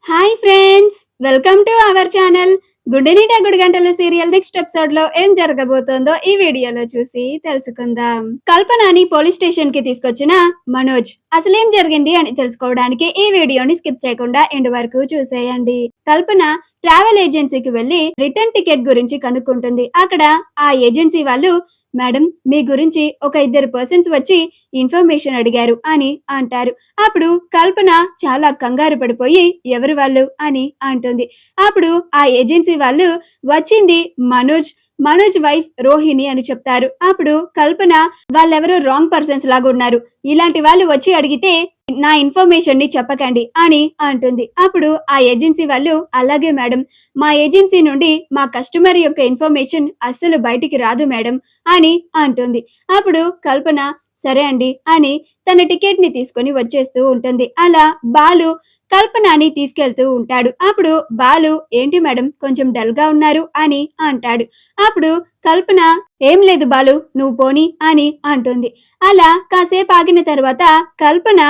Hi friends, welcome to our channel. Gundeninda Gudi Gantalu serial next episode లో ఏం జరగబోతోందో ఈ వీడియోలో చూసి తెలుసుకుందాం. కల్పనని పోలీస్ స్టేషన్ కి తీసుకొచ్చిన మనోజ్ అసలేం జరిగింది అని తెలుసుకోవడానికి ఈ వీడియోని స్కిప్ చేయకుండా ఎండ్ వరకు చూసేయండి. కల్పన ట్రావెల్ ఏజెన్సీకి వెళ్లి రిటర్న్ టికెట్ గురించి కనుక్కుంటుంది. అక్కడ ఆ ఏజెన్సీ వాళ్ళు, మేడం మీ గురించి ఒక ఇద్దరు పర్సన్స్ వచ్చి ఇన్ఫర్మేషన్ అడిగారు అని అంటారు. అప్పుడు కల్పన చాలా కంగారు పడిపోయి ఎవరు వాళ్ళు అని అంటుంది. అప్పుడు ఆ ఏజెన్సీ వాళ్ళు వచ్చింది మనోజ్ వైఫ్ రోహిణి అని చెప్తారు. అప్పుడు కల్పన వాళ్ళెవరో రాంగ్ పర్సన్స్ లాగా ఉన్నారు, ఇలాంటి వాళ్ళు వచ్చి అడిగితే నా ఇన్ఫర్మేషన్ ని చెప్పకండి అని అంటుంది. అప్పుడు ఆ ఏజెన్సీ వాళ్ళు, అలాగే మేడం, మా ఏజెన్సీ నుండి మా కస్టమర్ యొక్క ఇన్ఫర్మేషన్ అస్సలు బయటికి రాదు మేడం అని అంటుంది. అప్పుడు కల్పన సరే అండి అని తన టికెట్ ని తీసుకొని వచ్చేస్తూ ఉంటుంది. అలా బాలు కల్పనని తీసుకెళ్తూ ఉంటాడు. అప్పుడు బాలు, ఏంటి మేడం కొంచెం డల్ గా ఉన్నారు అని అంటాడు. అప్పుడు కల్పన, ఏం లేదు బాలు, నువ్వు పోని అని అంటుంది. అలా కాసేపు ఆగిన తర్వాత కల్పన,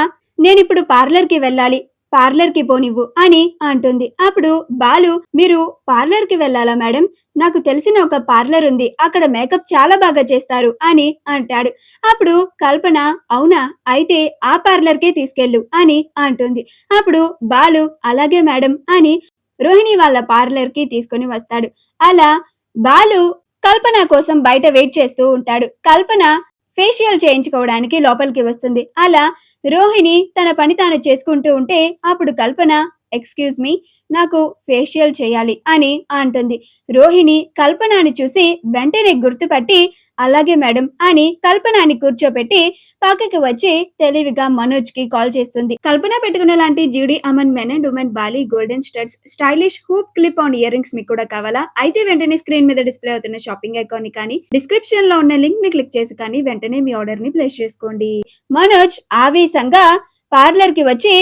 నేనిప్పుడు పార్లర్ కి వెళ్ళాలి, పార్లర్ కి పోనివ్వు అని అంటుంది. అప్పుడు బాలు, మీరు పార్లర్ కి వెళ్ళాలా మేడం, నాకు తెలిసిన ఒక పార్లర్ ఉంది, అక్కడ మేకప్ చాలా బాగా చేస్తారు అని అంటాడు. అప్పుడు కల్పన, అవునా, అయితే ఆ పార్లర్ కే తీసుకెళ్ళు అని అంటుంది. అప్పుడు బాలు, అలాగే మేడం అని రోహిణి వాళ్ళ పార్లర్ కి తీసుకుని వస్తాడు. అలా బాలు కల్పన కోసం బయట వెయిట్ చేస్తూ ఉంటాడు. కల్పన ఫేషియల్ చేయించుకోవడానికి లోపలికి వస్తుంది. అలా రోహిణి తన పని తాను చేసుకుంటూ ఉంటే అప్పుడు కల్పన, ఎక్స్క్యూజ్ మీ, నాకు ఫేషియల్ చేయాలి అని అంటుంది. రోహిణి కల్పనని చూసి వెంటనే గుర్తుపట్టి, అలాగే మేడం అని కల్పనని కూర్చోపెట్టి పక్కకి వచ్చి తెలివిగా మనోజ్ కి కాల్ చేస్తుంది. కల్పన పెట్టుకున్న లాంటి GD Aman men and women బాలీ golden studs stylish hoop clip on earrings మీకు కూడా కావాలా? అయితే వెంటనే స్క్రీన్ మీద డిస్ప్లే అవుతున్న షాపింగ్ ఐకాన్ ని కానీ డిస్క్రిప్షన్ లో ఉన్న లింక్ ని క్లిక్ చేసి కానీ వెంటనే మీ ఆర్డర్ ని ప్లేస్ చేసుకోండి. మనోజ్ ఆవేశంగా పార్లర్ కి వచ్చి,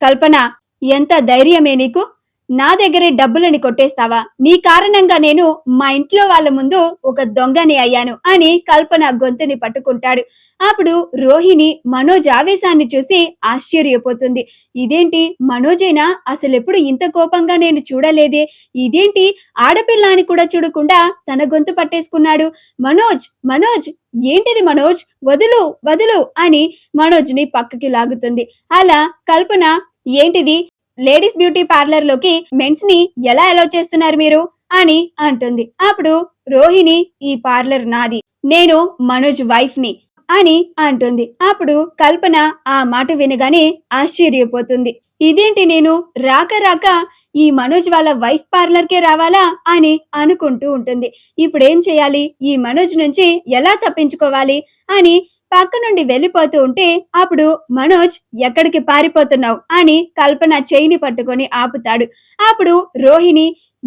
కల్పన, ఎంత ధైర్యమే నీకు, నా దగ్గరే డబ్బులని కొట్టేస్తావా, నీ కారణంగా నేను మా ఇంట్లో వాళ్ళ ముందు ఒక దొంగని అయ్యాను అని కల్పన గొంతుని పట్టుకుంటాడు. అప్పుడు రోహిణి మనోజ్ ఆవేశాన్ని చూసి ఆశ్చర్యపోతుంది. ఇదేంటి మనోజేనా, అసలెప్పుడు ఇంత కోపంగా నేను చూడలేదే, ఇదేంటి ఆడపిల్ల అని కూడా చూడకుండా తన గొంతు పట్టేసుకున్నాడు. మనోజ్ మనోజ్ ఏంటిది మనోజ్, వదులు వదులు అని మనోజ్ ని పక్కకి లాగుతుంది. అలా కల్పన, ఏంటిది, లేడీస్ బ్యూటీ పార్లర్ లోకి మెన్స్ ని ఎలా అలౌ చేస్తున్నారు మీరు అని అంటుంది. అప్పుడు రోహిణి, ఈ పార్లర్ నాది, నేను మనోజ్ వైఫ్ ని అని అంటుంది. అప్పుడు కల్పన ఆ మాట వినగానే ఆశ్చర్యపోతుంది. ఇదేంటి, నేను రాక రాక ఈ మనోజ్ వాళ్ళ వైఫ్ పార్లర్ కే రావాలా అని అనుకుంటూ ఉంటుంది. ఇప్పుడేం చేయాలి, ఈ మనోజ్ నుంచి ఎలా తప్పించుకోవాలి అని పక్క నుండి వెళ్ళిపోతూ ఉంటే అప్పుడు మనోజ్, ఎక్కడికి పారిపోతున్నావు అని కల్పన చెయ్యిని పట్టుకొని ఆపుతాడు. అప్పుడు రోహిణి,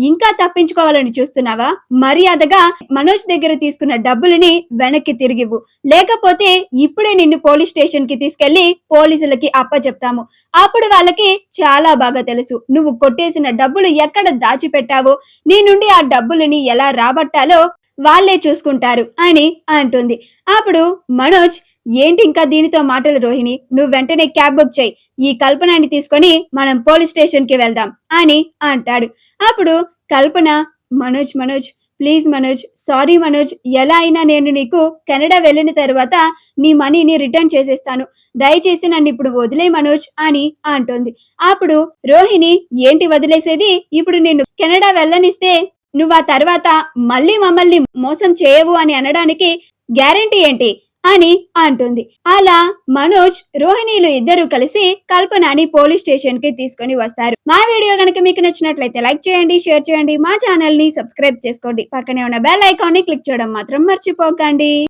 ఇంకా తప్పించుకోవాలని చూస్తున్నావా, మర్యాదగా మనోజ్ దగ్గర తీసుకున్న డబ్బులని వెనక్కి తిరిగివ్వు, లేకపోతే ఇప్పుడే నిన్ను పోలీస్ స్టేషన్ కి తీసుకెళ్లి పోలీసులకి అప్పచెప్తాము. అప్పుడు వాళ్ళకి చాలా బాగా తెలుసు నువ్వు కొట్టేసిన డబ్బులు ఎక్కడ దాచిపెట్టావో, నీ నుండి ఆ డబ్బులని ఎలా రాబట్టాలో వాళ్లే చూసుకుంటారు అని అంటుంది. అప్పుడు మనోజ్, ఏంటి ఇంకా దీనితో మాటలు రోహిణి, నువ్వు వెంటనే క్యాబ్ బుక్ చేయి, ఈ కల్పనని తీసుకొని మనం పోలీస్ స్టేషన్ కి వెళ్దాం అని అంటాడు. అప్పుడు కల్పన, మనోజ్ ప్లీజ్ మనోజ్, సారీ మనోజ్, ఎలా అయినా నేను నీకు కెనడా వెళ్ళిన తర్వాత నీ మనీని రిటర్న్ చేసేస్తాను, దయచేసి నన్ను ఇప్పుడు వదిలే మనోజ్ అని అంటుంది. అప్పుడు రోహిణి, ఏంటి వదిలేసేది, ఇప్పుడు నిన్ను కెనడా వెళ్ళనిస్తే నువ్వు ఆ తర్వాత మళ్ళీ మమ్మల్ని మోసం చేయవు అని అనడానికి గ్యారంటీ ఏంటి అని అంటుంది. అలా మనోజ్ రోహిణిలు ఇద్దరు కలిసి కల్పనని పోలీస్ స్టేషన్ కి తీసుకొని వస్తారు. మా వీడియో కనుక మీకు నచ్చినట్లయితే లైక్ చేయండి, షేర్ చేయండి, మా ఛానల్ ని సబ్స్క్రైబ్ చేసుకోండి, పక్కనే ఉన్న బెల్ ఐకాన్ ని క్లిక్ చేయడం మాత్రం మర్చిపోకండి.